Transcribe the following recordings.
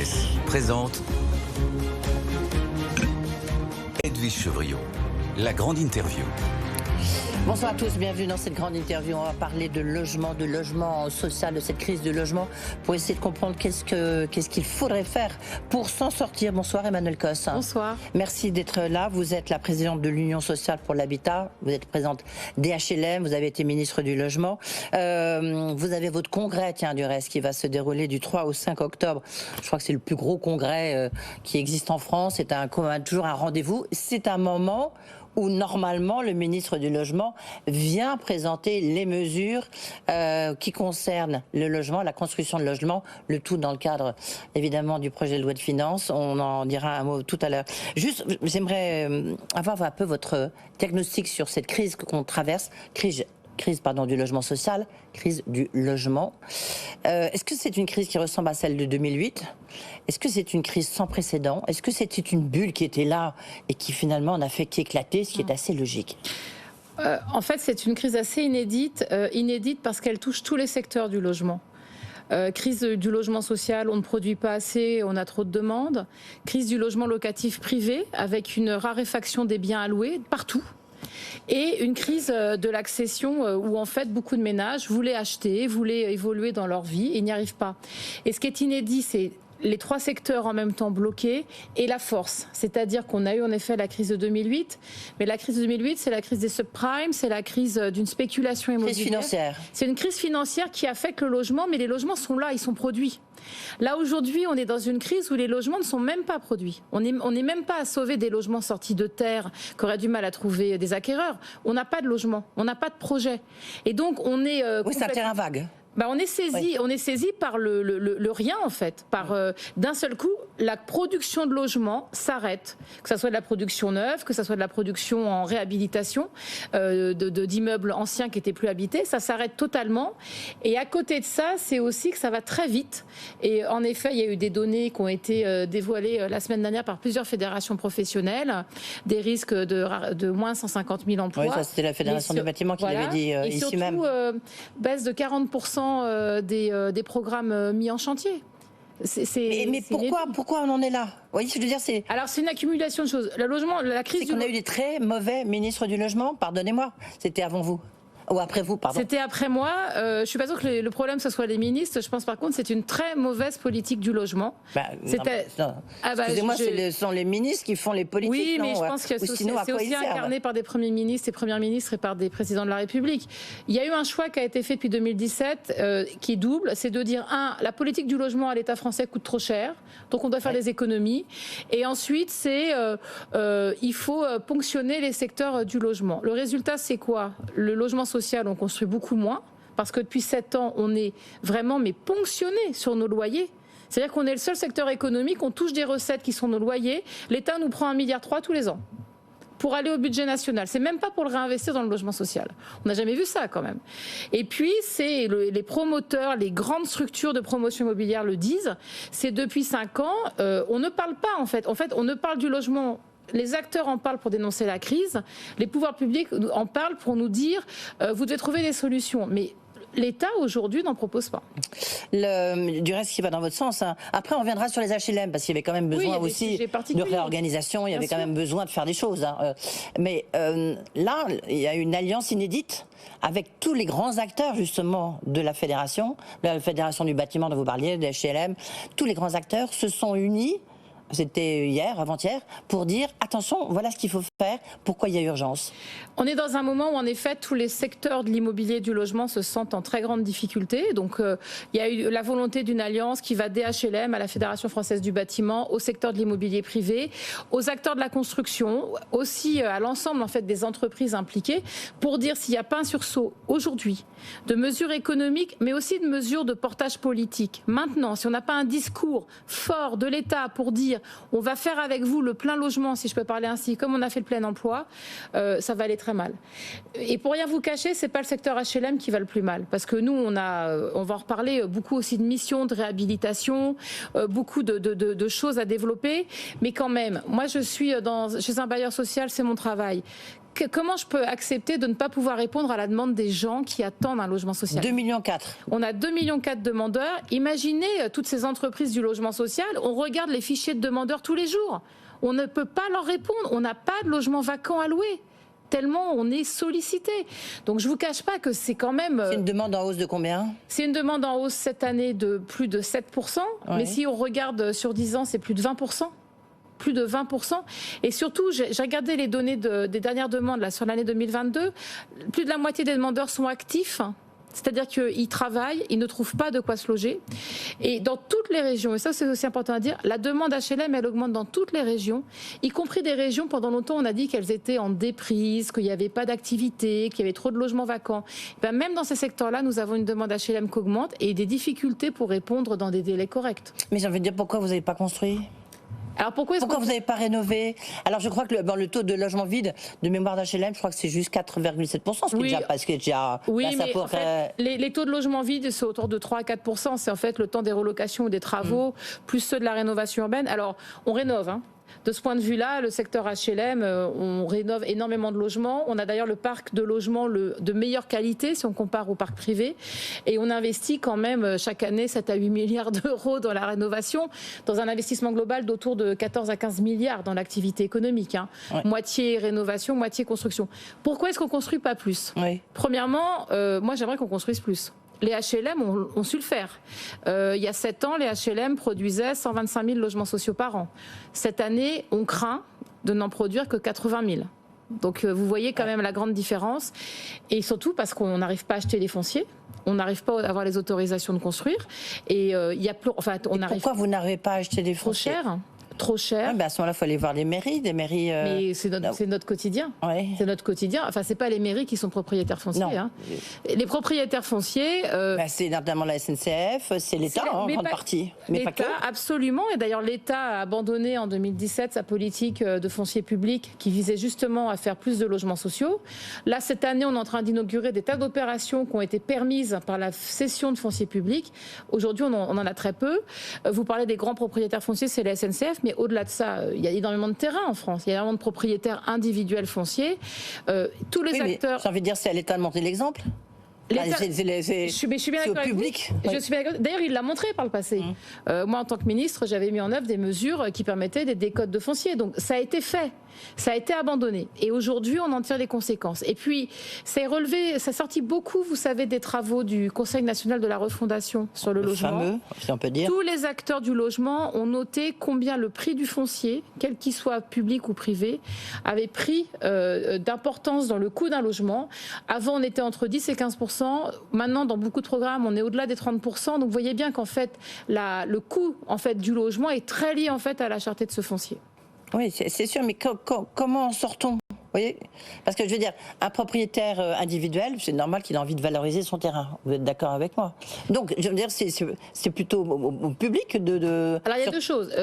Business présente Edwige Chevrillon, la grande interview. Bonsoir à tous, bienvenue dans cette grande interview. On va parler de logement social, de cette crise de logement, pour essayer de comprendre qu'est-ce qu'il faudrait faire pour s'en sortir. Bonsoir Emmanuelle Cos. Bonsoir. Merci d'être là. Vous êtes la présidente de l'Union sociale pour l'habitat. Vous êtes présidente des HLM. Vous avez été ministre du logement. Vous avez votre congrès, du reste, qui va se dérouler du 3 au 5 octobre. Je crois que c'est le plus gros congrès qui existe en France. C'est toujours un rendez-vous. C'est un moment où normalement le ministre du Logement vient présenter les mesures qui concernent le logement, la construction de logements, le tout dans le cadre évidemment du projet de loi de finances. On en dira un mot tout à l'heure. Juste, j'aimerais avoir un peu votre diagnostic sur cette crise qu'on traverse, crise du logement social, crise du logement. Est-ce que c'est une crise qui ressemble à celle de 2008 ? Est-ce que c'est une crise sans précédent ? Est-ce que c'était une bulle qui était là et qui finalement n'a fait qu'éclater, ce qui est assez logique ? En fait, c'est une crise assez inédite parce qu'elle touche tous les secteurs du logement. Crise du logement social, on ne produit pas assez, on a trop de demandes. Crise du logement locatif privé, avec une raréfaction des biens alloués partout. Et une crise de l'accession où en fait beaucoup de ménages voulaient acheter, voulaient évoluer dans leur vie et n'y arrivent pas. Et ce qui est inédit, c'est les trois secteurs en même temps bloqués et la force. C'est-à-dire qu'on a eu en effet la crise de 2008, mais la crise de 2008, c'est la crise des subprimes, c'est la crise d'une spéculation immobilière. Crise financière. C'est une crise financière qui affecte le logement, mais les logements sont là, ils sont produits. Là, aujourd'hui, on est dans une crise où les logements ne sont même pas produits. On n'est même pas à sauver des logements sortis de terre qui auraient du mal à trouver des acquéreurs. On n'a pas de logement, on n'a pas de projet. Et donc, on est... Oui, c'est un terrain vague. On est saisi par le rien en fait, par d'un seul coup la production de logements s'arrête, que ça soit de la production neuve, que ça soit de la production en réhabilitation d'immeubles anciens qui étaient plus habités, ça s'arrête totalement. Et à côté de ça, c'est aussi que ça va très vite. Et en effet, il y a eu des données qui ont été dévoilées la semaine dernière par plusieurs fédérations professionnelles, des risques de moins 150 000 emplois. Oui, ça c'était la Fédération du bâtiment qui l'avait dit ici surtout, même. Baisse de 40% des programmes mis en chantier. Mais pourquoi on en est là ? Vous voyez ce que je veux dire, c'est... Alors c'est une accumulation de choses. Le logement, la crise. C'est qu'on a eu des très mauvais ministres du logement. Pardonnez-moi. C'était avant vous. Ou après vous, pardon. C'était après moi. Je suis pas sûre que le problème ce soit les ministres. Je pense par contre que c'est une très mauvaise politique du logement. Excusez-moi, ce sont les ministres qui font les politiques. Oui, mais non, je pense que c'est aussi incarné par des premiers ministres et premières ministres et par des présidents de la République. Il y a eu un choix qui a été fait depuis 2017 qui est double. C'est de dire, la politique du logement à l'État français coûte trop cher, donc on doit faire des économies. Et ensuite, c'est il faut ponctionner les secteurs du logement. Le résultat, c'est quoi ? Le logement social, on construit beaucoup moins, parce que depuis 7 ans, on est vraiment ponctionné sur nos loyers. C'est-à-dire qu'on est le seul secteur économique, on touche des recettes qui sont nos loyers. L'État nous prend 1,3 milliard tous les ans pour aller au budget national. C'est même pas pour le réinvestir dans le logement social. On n'a jamais vu ça quand même. Et puis, c'est les promoteurs, les grandes structures de promotion immobilière le disent, c'est depuis 5 ans, on ne parle pas en fait. En fait, on ne parle du logement. Les acteurs en parlent pour dénoncer la crise, les pouvoirs publics en parlent pour nous dire vous devez trouver des solutions. Mais l'État aujourd'hui n'en propose pas. Du reste qui va dans votre sens. Après on reviendra sur les HLM parce qu'il y avait quand même besoin aussi de réorganisation, il y avait quand même besoin de faire des choses. Mais là il y a une alliance inédite avec tous les grands acteurs justement de la fédération du bâtiment dont vous parliez, des HLM. Tous les grands acteurs se sont unis. C'était hier, avant-hier, pour dire attention, voilà ce qu'il faut faire, pourquoi il y a urgence. On est dans un moment où en effet tous les secteurs de l'immobilier et du logement se sentent en très grande difficulté. Donc il y a eu la volonté d'une alliance qui va des HLM à la Fédération française du bâtiment, au secteur de l'immobilier privé, aux acteurs de la construction, aussi à l'ensemble en fait des entreprises impliquées, pour dire s'il n'y a pas un sursaut aujourd'hui de mesures économiques, mais aussi de mesures de portage politique. Maintenant, si on n'a pas un discours fort de l'État pour dire on va faire avec vous le plein logement, si je peux parler ainsi, comme on a fait le plein emploi, ça va aller très mal. Et pour rien vous cacher, c'est pas le secteur HLM qui va le plus mal, parce que nous, on va en reparler, beaucoup aussi de missions de réhabilitation, beaucoup de choses à développer, mais quand même, moi je suis chez un bailleur social, c'est mon travail. comment je peux accepter de ne pas pouvoir répondre à la demande des gens qui attendent un logement social ? 2,4 millions. On a 2,4 millions de demandeurs. Imaginez toutes ces entreprises du logement social. On regarde les fichiers de demandeurs tous les jours. On ne peut pas leur répondre. On n'a pas de logement vacant à louer. Tellement on est sollicité. Donc je ne vous cache pas que c'est quand même... C'est une demande en hausse de combien ? C'est une demande en hausse cette année de plus de 7%. Mais si on regarde sur 10 ans, c'est plus de 20%. Plus de 20%. Et surtout, j'ai regardé les données des dernières demandes là, sur l'année 2022. Plus de la moitié des demandeurs sont actifs. C'est-à-dire qu'ils travaillent, ils ne trouvent pas de quoi se loger. Et dans toutes les régions, et ça c'est aussi important à dire, la demande HLM, elle augmente dans toutes les régions, y compris des régions, pendant longtemps on a dit qu'elles étaient en déprise, qu'il n'y avait pas d'activité, qu'il y avait trop de logements vacants. Et bien, même dans ces secteurs-là, nous avons une demande HLM qui augmente et des difficultés pour répondre dans des délais corrects. Mais j'ai envie de dire, pourquoi vous n'avez pas construit ? Alors pourquoi vous n'avez pas rénové ? Alors je crois que le taux de logement vide de mémoire d'HLM, je crois que c'est juste 4,7%, ce qui est déjà... Oui, mais en fait, les taux de logement vide, c'est autour de 3 à 4%. C'est en fait le temps des relocations ou des travaux, plus ceux de la rénovation urbaine. Alors, on rénove, hein. De ce point de vue-là, le secteur HLM, on rénove énormément de logements. On a d'ailleurs le parc de logements de meilleure qualité si on compare au parc privé. Et on investit quand même chaque année 7 à 8 milliards d'euros dans la rénovation, dans un investissement global d'autour de 14 à 15 milliards dans l'activité économique. Hein. Ouais. Moitié rénovation, moitié construction. Pourquoi est-ce qu'on ne construit pas plus ? Premièrement, moi j'aimerais qu'on construise plus. Les HLM ont su le faire. Il y a 7 ans, les HLM produisaient 125 000 logements sociaux par an. Cette année, on craint de n'en produire que 80 000. Donc vous voyez quand même la grande différence. Et surtout parce qu'on n'arrive pas à acheter les fonciers. On n'arrive pas à avoir les autorisations de construire. Et il y a plus... Enfin, pourquoi vous n'arrivez pas à acheter des fonciers ? Trop cher. À ce moment-là, il faut aller voir les mairies. Mais c'est notre quotidien. Ouais. C'est notre quotidien. Enfin, c'est pas les mairies qui sont propriétaires fonciers. Hein. Les propriétaires fonciers. C'est notamment la SNCF, c'est l'État en grande partie. Mais l'État, pas que. Absolument. Et d'ailleurs, l'État a abandonné en 2017 sa politique de foncier public qui visait justement à faire plus de logements sociaux. Là, cette année, on est en train d'inaugurer des tas d'opérations qui ont été permises par la cession de foncier public. Aujourd'hui, on en a très peu. Vous parlez des grands propriétaires fonciers, c'est la SNCF. Mais au-delà de ça, il y a énormément de terrains en France. Il y a énormément de propriétaires individuels fonciés. Tous les acteurs... J'ai envie de dire, c'est à l'État de montrer l'exemple. Je suis bien d'accord avec vous. Je suis bien d'accord. D'ailleurs, il l'a montré par le passé. Moi, en tant que ministre, j'avais mis en œuvre des mesures qui permettaient des décodes de foncier. Donc, ça a été fait. Ça a été abandonné. Et aujourd'hui, on en tire les conséquences. Et puis, ça a sorti beaucoup, vous savez, des travaux du Conseil national de la refondation sur le logement. Fameux, si on peut dire. Tous les acteurs du logement ont noté combien le prix du foncier, quel qu'il soit public ou privé, avait pris d'importance dans le coût d'un logement. Avant, on était entre 10 et 15%. Maintenant, dans beaucoup de programmes, on est au-delà des 30%. Donc, vous voyez bien qu'en fait, le coût du logement est très lié en fait à la cherté de ce foncier. Oui, c'est sûr, mais comment en sortons ? Vous voyez ? Parce que je veux dire, un propriétaire individuel, c'est normal qu'il ait envie de valoriser son terrain. Vous êtes d'accord avec moi ? Donc, je veux dire, c'est plutôt au public de... Alors, il y a deux choses.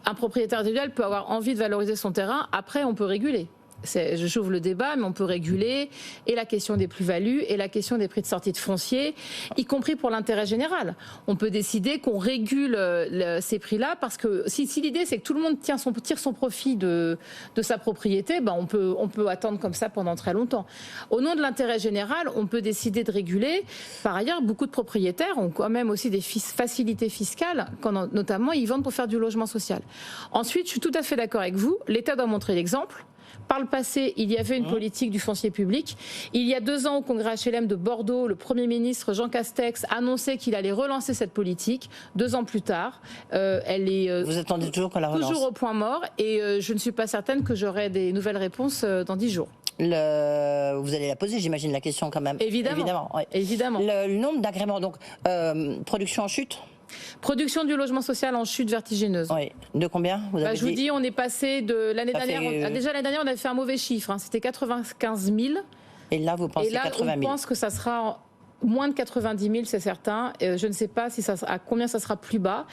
Un propriétaire individuel peut avoir envie de valoriser son terrain. Après, on peut réguler. J'ouvre le débat, mais on peut réguler et la question des plus-values et la question des prix de sortie de foncier, y compris pour l'intérêt général. On peut décider qu'on régule ces prix-là parce que si l'idée c'est que tout le monde tire son profit de sa propriété, on peut attendre comme ça pendant très longtemps. Au nom de l'intérêt général, on peut décider de réguler. Par ailleurs, beaucoup de propriétaires ont quand même aussi des facilités fiscales, quand notamment ils vendent pour faire du logement social. Ensuite, je suis tout à fait d'accord avec vous, l'État doit montrer l'exemple. Par le passé, il y avait une politique du foncier public. Il y a 2 ans, au congrès HLM de Bordeaux, le Premier ministre Jean Castex annonçait qu'il allait relancer cette politique. 2 ans plus tard, elle est Vous attendez toujours qu'on la relance ? Toujours au point mort. Et je ne suis pas certaine que j'aurai des nouvelles réponses dans 10 jours. Vous allez la poser, j'imagine, la question quand même. Évidemment. Oui. Évidemment. Le nombre d'agréments, donc production en chute ? Production du logement social en chute vertigineuse. Oui. De combien vous avez Je vous dis, on est passé de l'année dernière. Déjà l'année dernière, on avait fait un mauvais chiffre. C'était 95 000. Et là, vous pensez 80 000 ? Et là, on pense que ça sera moins de 90 000, c'est certain. Je ne sais pas à combien ça sera plus bas.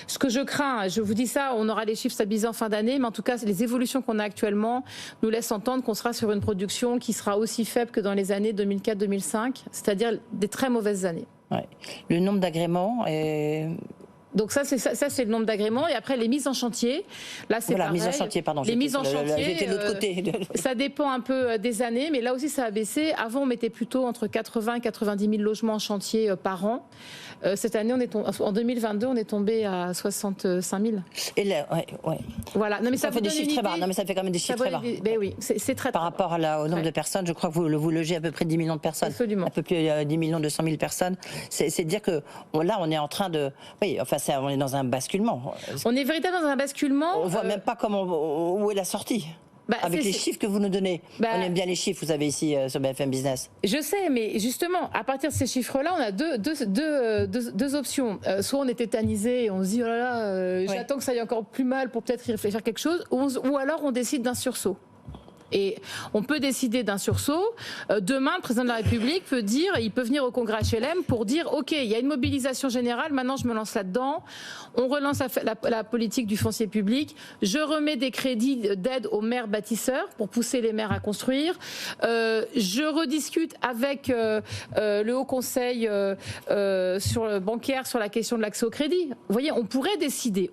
Ce que je crains, je vous dis ça, on aura les chiffres stabilisés en fin d'année, mais en tout cas, les évolutions qu'on a actuellement nous laissent entendre qu'on sera sur une production qui sera aussi faible que dans les années 2004-2005, c'est-à-dire des très mauvaises années. Ouais. Le nombre d'agréments est... Donc ça c'est le nombre d'agréments. Et après, les mises en chantier, là, c'est pareil. Mise en chantier, pardon. Les mises en chantier, j'étais de l'autre côté. Ça dépend un peu des années, mais là aussi, ça a baissé. Avant, on mettait plutôt entre 80 et 90 000 logements en chantier par an. Cette année, en 2022, on est tombé à 65 000. Et là, ouais. Voilà. Non, mais ça fait des chiffres très bas. Non, mais ça fait quand même des chiffres très bas. Ben oui, c'est très par rapport au nombre de personnes, je crois que vous logez à peu près 10 millions de personnes. Absolument. Un peu plus 10 millions 200 000 personnes. C'est dire que là, on est en train de... Oui, enfin, on est dans un basculement. On est véritablement dans un basculement. On ne voit même pas où est la sortie. Avec les chiffres que vous nous donnez. On aime bien les chiffres, vous avez ici sur BFM Business. Je sais, mais justement, à partir de ces chiffres-là, on a deux options. Soit on est tétanisé et on se dit, oh là là, j'attends que ça aille encore plus mal pour peut-être y réfléchir quelque chose, ou alors on décide d'un sursaut. Et on peut décider d'un sursaut. Demain, le président de la République il peut venir au congrès HLM pour dire, OK, il y a une mobilisation générale, maintenant je me lance là-dedans. On relance la politique du foncier public. Je remets des crédits d'aide aux maires bâtisseurs pour pousser les maires à construire. Je rediscute avec le Haut Conseil bancaire sur la question de l'accès au crédit. Vous voyez, on pourrait décider,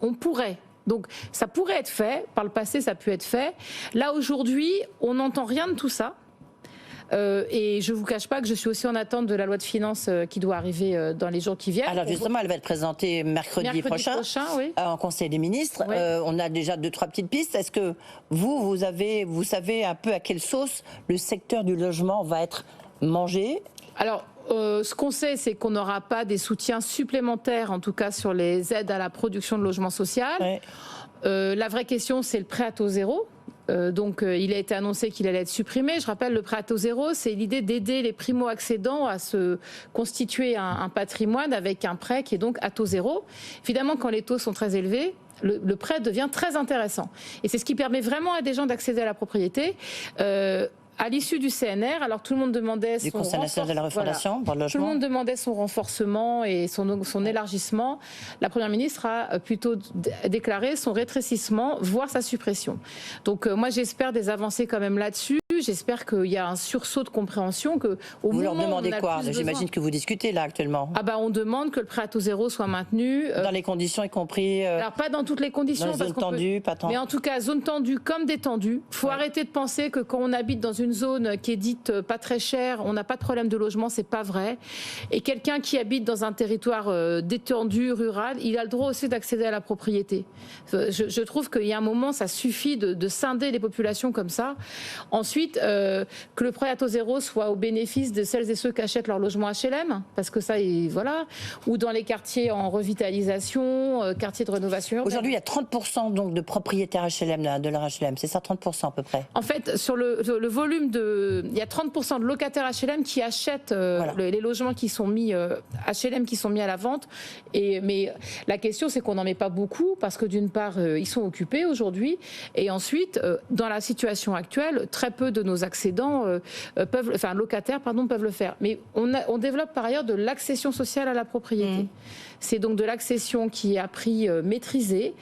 Donc ça pourrait être fait, par le passé ça a pu être fait. Là aujourd'hui, on n'entend rien de tout ça. Et je ne vous cache pas que je suis aussi en attente de la loi de finances qui doit arriver dans les jours qui viennent. Alors justement, elle va être présentée mercredi prochain oui. En Conseil des ministres. Oui. On a déjà 2-3 petites pistes. Est-ce que vous savez un peu à quelle sauce le secteur du logement va être mangé ? Alors, ce qu'on sait, c'est qu'on n'aura pas des soutiens supplémentaires, en tout cas sur les aides à la production de logements sociaux. Ouais. La vraie question, c'est le prêt à taux zéro. Donc, il a été annoncé qu'il allait être supprimé. Je rappelle, le prêt à taux zéro, c'est l'idée d'aider les primo-accédants à se constituer un patrimoine avec un prêt qui est donc à taux zéro. Évidemment, quand les taux sont très élevés, le prêt devient très intéressant. Et c'est ce qui permet vraiment à des gens d'accéder à la propriété. À l'issue du CNR, alors tout le monde demandait du Conseil national de la refondation pour le logement. Tout le monde demandait son renforcement et son élargissement. La Première ministre a plutôt déclaré son rétrécissement, voire sa suppression. Donc moi j'espère des avancées quand même là-dessus. J'espère qu'il y a un sursaut de compréhension. Vous leur demandez quoi ? J'imagine que vous discutez là actuellement. On demande que le prêt à taux zéro soit maintenu. Dans les conditions y compris Alors pas dans toutes les conditions. Dans les zones tendues, pas tant. Mais en tout cas, zone tendue comme détendue. Il faut arrêter de penser que quand on habite dans une zone qui est dite pas très chère, on n'a pas de problème de logement, c'est pas vrai. Et quelqu'un qui habite dans un territoire détendu, rural, il a le droit aussi d'accéder à la propriété. Je trouve qu'il y a un moment, ça suffit de scinder les populations comme ça. Ensuite, que le prêt à taux zéro soit au bénéfice de celles et ceux qui achètent leur logement HLM, parce que ça, voilà, ou dans les quartiers en revitalisation, quartiers de rénovation urbaine. Aujourd'hui, il y a 30% donc de propriétaires HLM, de leur HLM, c'est ça, 30% à peu près. En fait, sur le volume il y a 30% de locataires HLM qui achètent les logements qui sont mis HLM qui sont mis à la vente. Mais la question, c'est qu'on n'en met pas beaucoup parce que d'une part, ils sont occupés aujourd'hui, et ensuite, dans la situation actuelle, très peu de nos accédants locataires peuvent le faire. Mais on développe par ailleurs de l'accession sociale à la propriété. C'est donc de l'accession qui est à prix maîtrisé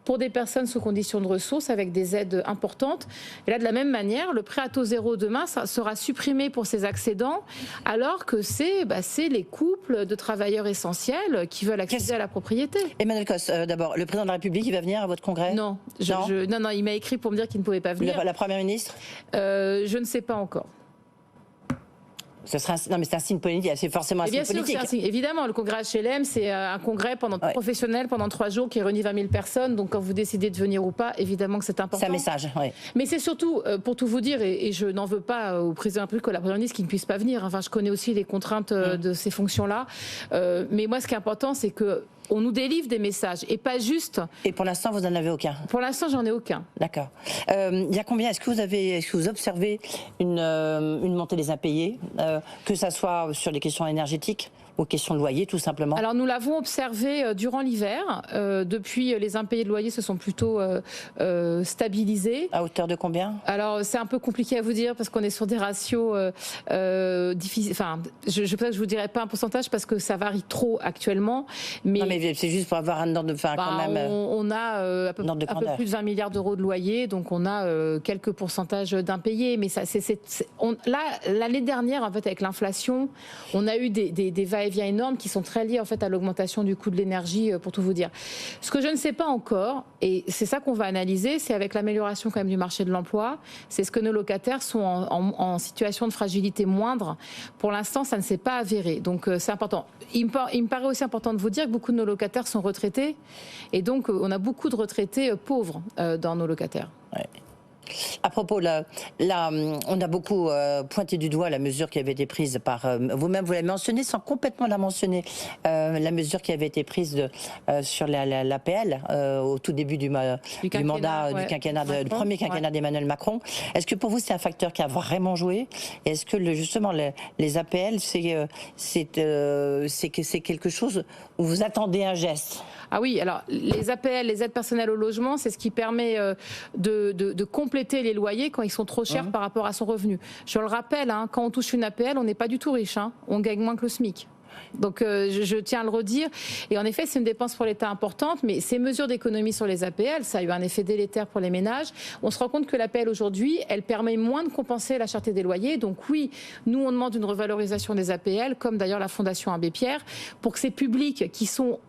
pour des personnes sous conditions de ressources avec des aides importantes. Et là, de la même manière, le prêt à taux zéro demain ça sera supprimé pour ces accédants, alors que c'est les couples de travailleurs essentiels qui veulent accéder à la propriété. Emmanuel Cos, d'abord, le président de la République, il va venir à votre congrès ? Non, non, il m'a écrit pour me dire qu'il ne pouvait pas venir. La Première ministre ? Je ne sais pas encore. Non, mais c'est un signe politique, c'est forcément un signe politique. Évidemment, le congrès HLM, c'est un congrès professionnel pendant 3 jours qui réunit 20 000 personnes. Donc, quand vous décidez de venir ou pas, évidemment que c'est important. C'est un message, oui. Mais c'est surtout, pour tout vous dire, et je n'en veux pas au président de la République ou à la Première ministre qui ne puisse pas venir. Enfin, je connais aussi les contraintes de ces fonctions-là. Mais moi, ce qui est important, c'est que on nous délivre des messages et pas juste. Et pour l'instant, vous n'en avez aucun ? Pour l'instant, j'en ai aucun. D'accord. Il y a combien ? Est-ce que vous observez une montée des impayés, que ça soit sur les questions énergétiques aux questions de loyer, tout simplement? Alors, nous l'avons observé durant l'hiver. Depuis, les impayés de loyer se sont plutôt stabilisés. À hauteur de combien? Alors, c'est un peu compliqué à vous dire parce qu'on est sur des ratios difficiles. Enfin, peut-être que je vous dirais pas un pourcentage parce que ça varie trop actuellement. Mais, non, mais c'est juste pour avoir un ordre de... quand même, on a un peu plus de 20 milliards d'euros de loyer, donc on a quelques pourcentages d'impayés. Mais ça, là, l'année dernière, en fait, avec l'inflation, on a eu des va-et-vient va-et-vient énormes qui sont très liés en fait à l'augmentation du coût de l'énergie, pour tout vous dire. Ce que je ne sais pas encore, et c'est ça qu'on va analyser, c'est avec l'amélioration quand même du marché de l'emploi, c'est ce que nos locataires sont en situation de fragilité moindre. Pour l'instant, ça ne s'est pas avéré. Donc c'est important. Il me paraît aussi important de vous dire que beaucoup de nos locataires sont retraités. Et donc on a beaucoup de retraités pauvres dans nos locataires. Ouais. À propos, là, on a beaucoup pointé du doigt la mesure qui avait été prise par vous-même, vous l'avez mentionné sans complètement la mentionner, la mesure qui avait été prise sur l'APL au tout début du mandat, du quinquennat, du premier quinquennat d'Emmanuel Macron. Est-ce que pour vous c'est un facteur qui a vraiment joué? Est-ce que justement les APL c'est quelque chose où vous attendez un geste? Ah oui, alors les APL, les aides personnelles au logement, c'est ce qui permet de compléter les loyers quand ils sont trop chers par rapport à son revenu. Je le rappelle, hein, quand on touche une APL, on n'est pas du tout riche, hein, on gagne moins que le SMIC. Donc je tiens à le redire. Et en effet, c'est une dépense pour l'État importante, mais ces mesures d'économie sur les APL, ça a eu un effet délétère pour les ménages. On se rend compte que l'APL aujourd'hui, elle permet moins de compenser la cherté des loyers. Donc oui, nous on demande une revalorisation des APL, comme d'ailleurs la Fondation Abbé Pierre, pour que ces publics qui sont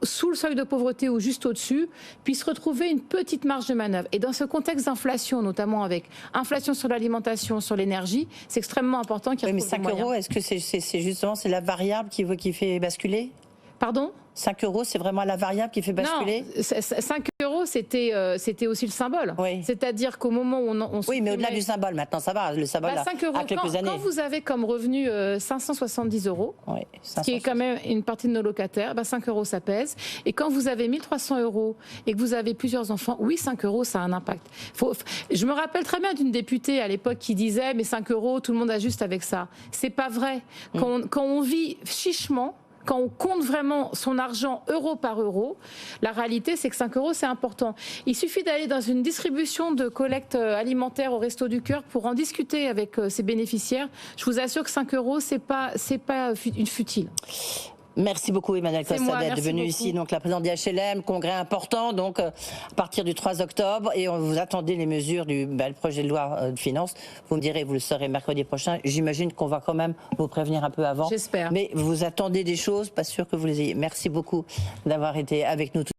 sous le seuil de pauvreté ou juste au-dessus, puissent retrouver une petite marge de manœuvre. Et dans ce contexte d'inflation, notamment avec inflation sur l'alimentation, sur l'énergie, c'est extrêmement important qu'il y ait des moyens. Mais 5 €, est-ce que c'est justement la variable qui fait basculer? Pardon ? 5 €, c'est vraiment la variable qui fait basculer? Non, 5 €, c'était aussi le symbole. Oui. C'est-à-dire qu'au moment où on oui, mais au-delà du symbole, maintenant ça va, le symbole 5 € a quelques années. Quand vous avez comme revenu 570 €, oui, ce qui est quand même une partie de nos locataires, 5 € ça pèse. Et quand vous avez 1 300 € et que vous avez plusieurs enfants, oui, 5 € ça a un impact. Je me rappelle très bien d'une députée à l'époque qui disait « mais 5 €, tout le monde ajuste avec ça ». C'est pas vrai. Quand on vit chichement, quand on compte vraiment son argent euro par euro, la réalité c'est que 5 € c'est important. Il suffit d'aller dans une distribution de collecte alimentaire au Resto du Cœur pour en discuter avec ses bénéficiaires. Je vous assure que 5 € c'est pas une futile. Merci beaucoup Emmanuelle Costa d'être venue ici, donc la présidente d'HLM, congrès important, donc à partir du 3 octobre, et vous attendez les mesures du le projet de loi de finances. Vous me direz, vous le saurez mercredi prochain. J'imagine qu'on va quand même vous prévenir un peu avant. J'espère. Mais vous attendez des choses, pas sûr que vous les ayez. Merci beaucoup d'avoir été avec nous.